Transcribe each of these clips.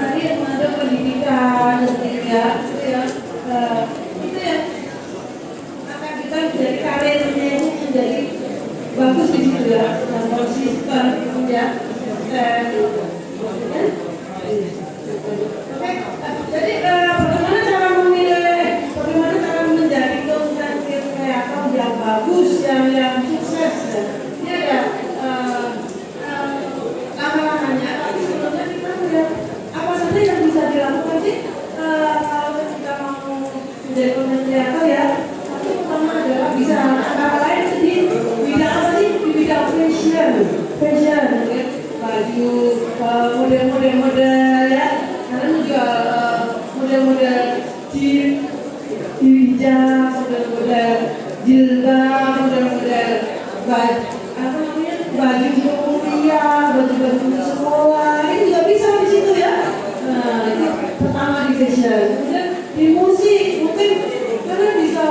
tadi ada pendidikan gitu ya, itu ya akan kita menjadi karirnya itu menjadi bagus di situ ya, dan konsisten ya. Oke, jadi bagaimana cara memilih, bagaimana cara menjadi content creator yang bagus, yang sukses ya. Ini ada langkah-langkahnya, tapi sebelumnya kita melihat apa saja yang bisa dilakukan sih kalau kita mau menjadi content creator ya. Tapi pertama adalah bisa antara lain di bidang apa sih? Di bidang fashion ya. Baju, model-model ya. Karena juga model-model hijab, model-model jilbab, model-model baju kuliah, baju sekolah, ini juga bisa di situ ya. Nah, itu pertama di fashion. Kemudian di musik, mungkin kalian bisa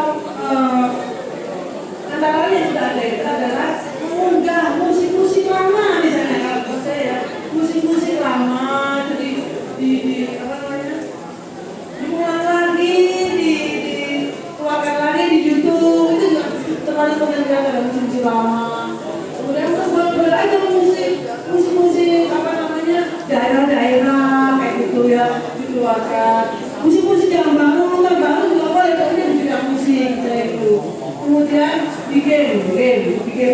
antara lain yang sudah ada itu adalah mengunggah musik-musik lama misalnya kalau saya ya, musik-musik lama jadi di apa namanya, diulang lagi, dikeluarkan lagi di YouTube, itu juga terlalu pengen ada musik lama. Kemudian buat aja musik apa namanya, daerah-daerah kayak gitu ya, dikeluarkan musik-musik yang baru juga boleh, tapi di bidang musik kayak gitu. Kemudian di game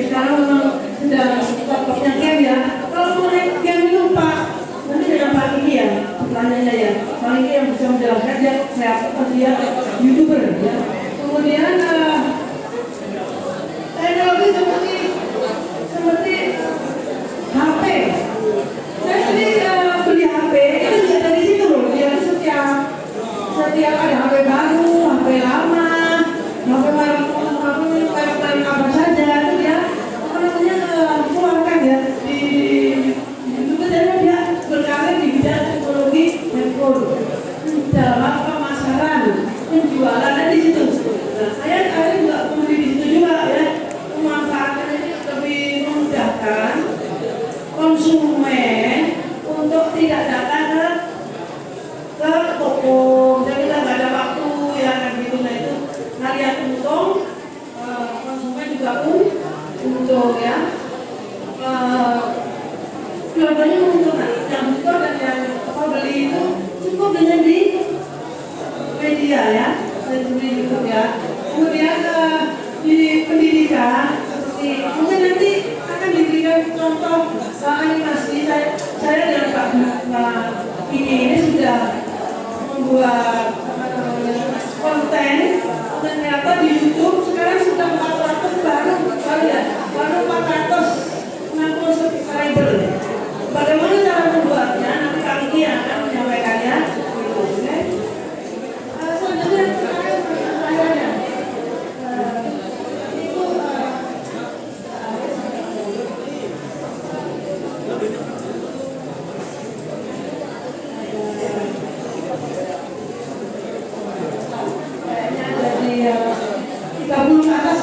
sekarang memang sedang top-topnya game ya. Kalau mengenai game itu Pak, nanti dengan Pak Kiki ya pertanyaannya ya. Pak Kiki yang bisa menjelaskan, dia kreator, dia YouTuber ya. Kemudian teknologi seperti HP. Saya sendiri beli HP itu juga dari situ loh. Dia setiap ada HP baru, HP lama, HP apa saja itu ya, apa namanya, keluarkan ya di YouTube. Jadi dia berkarir di bidang teknologi handphone dalam pemasaran, penjualan di situ. Nah, saya juga membeli di situ juga ya, memanfaatkan ini lebih memudahkan konsumen untuk tidak datang ke toko, jadi kita nggak ada waktu ya kan gitu. Nah itu kalian untung, konsumen juga untung ya. Dua-duanya untung. Nah, yang store dan yang beli itu cukup dengan di media ya, dan di YouTube ya. Kemudian di pendidikan seperti mungkin nanti akan diberikan contoh animasi. Saya dan Pak ini sudah membuat konten ternyata di YouTube sekarang sudah 400 baru ya, baru 460 subscriber. Bagaimana cara membuatnya? Nanti Kak Kiki akan menyampaikannya. Selanjutnya pertanyaannya itu kayaknya jadi 30 ke atas.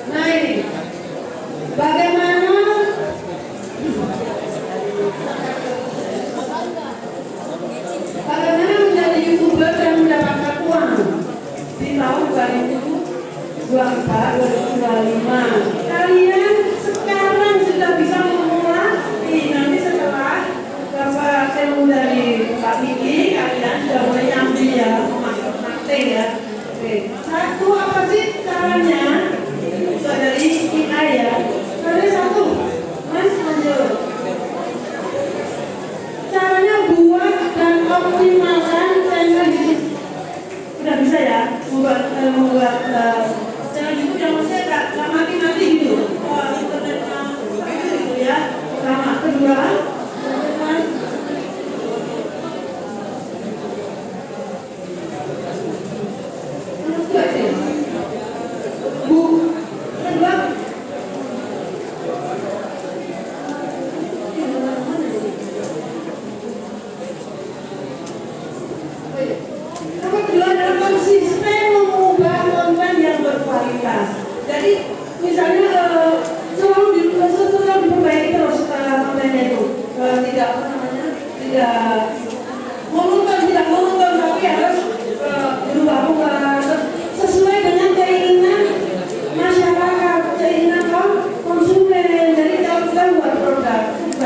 Nah ini bagaimana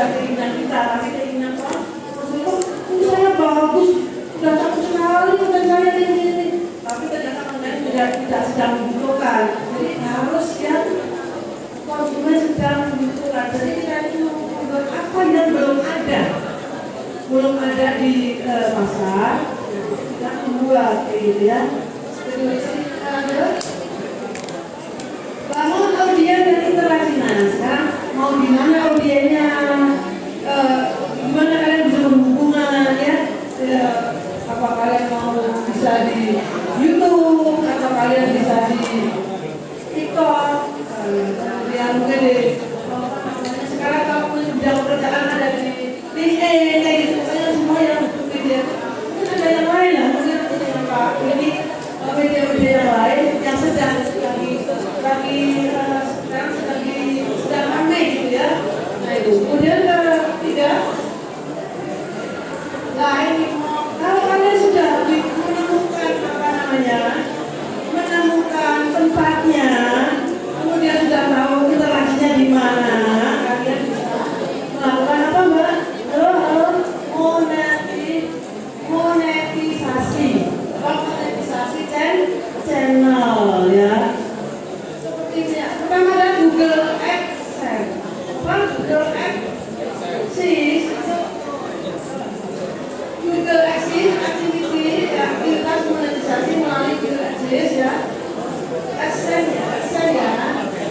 bukan keinginan kita, tapi keinginan Tuhan. Saya bagus, sudah cakep sekali bukan saya ini. Tapi ternyata konten tidak sedang dibutuhkan. Jadi harus yang konsumen sedang dibutuhkan. Jadi kita itu membuat apa yang belum ada di pasar, kita membuat gitu ya. Bangun audien dan interaksi. Nah, sekarang mau di mana audiennya? Gimana kalian bisa berhubungan ya? Apa kalian mau bisa di YouTube atau kalian bisa di TikTok? Yang mungkin di sekarang kalau bidang pekerjaan ada di LinkedIn kayak gitu, pokoknya semua yang media. Mungkin ada yang lain lah, mungkin ada yang Pak ini media-media yang lain yang sedang ramai gitu ya. Nah itu kemudian ketiga lain, kalau kalian sudah menemukan menemukan tempatnya, kemudian sudah tahu interaksinya di mana, kalian bisa melakukan apa Mbak? Monetisasi channel ya. Seperti ini ya. Pertama ada Google AdSense. Google AdSense activity ya, aktivitas monetisasi melalui Google AdSense ya. AdSense ya.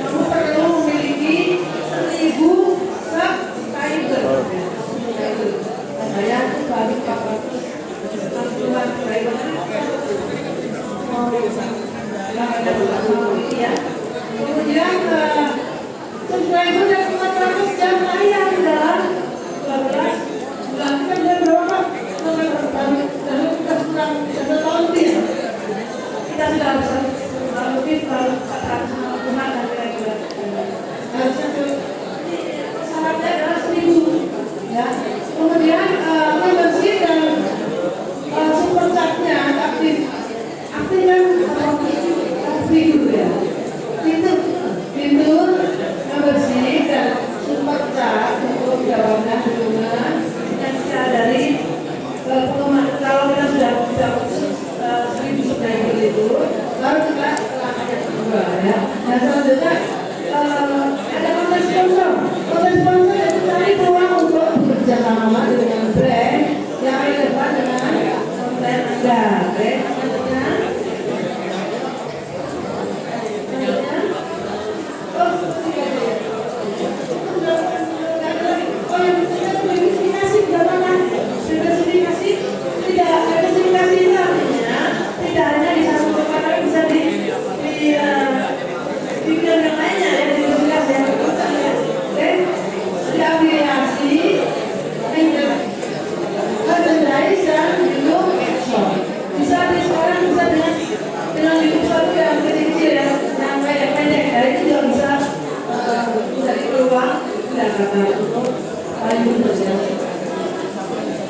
Kamu perlu memiliki 1000 subscriber. Saya baru 460-an subscriber. Ya. Kemudian subscriber dan 400 jam layar dalam 12 bulan. Kita sudah berapa? Kita kurang 1 tahun lebih ya? Kita sudah lebih 450-an dan kira-kira. Harusnya syaratnya adalah 1000 ya. Kemudian membership dan super chatnya aktif kan fitur ya, fitur membership dan super chat untuk jawaban dukungan yang bisa dari penggemar. Kalau kita sudah 1000 subscriber itu, baru kita langkah yang kedua ya. Nah selanjutnya ada konten sponsor. Konten sponsor itu cari peluang untuk bekerja sama dengan brand yang relevan dengan konten Anda.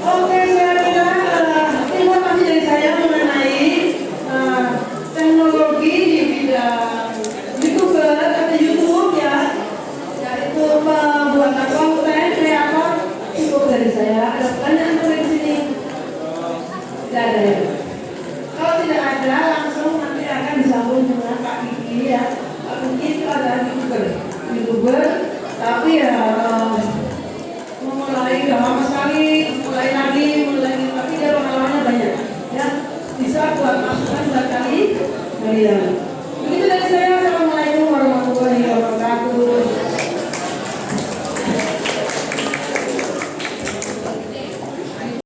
Oke, saya kira informasi dari saya mengenai teknologi di bidang YouTuber atau YouTube ya, yaitu pembuatan konten kreator cukup dari saya. Ada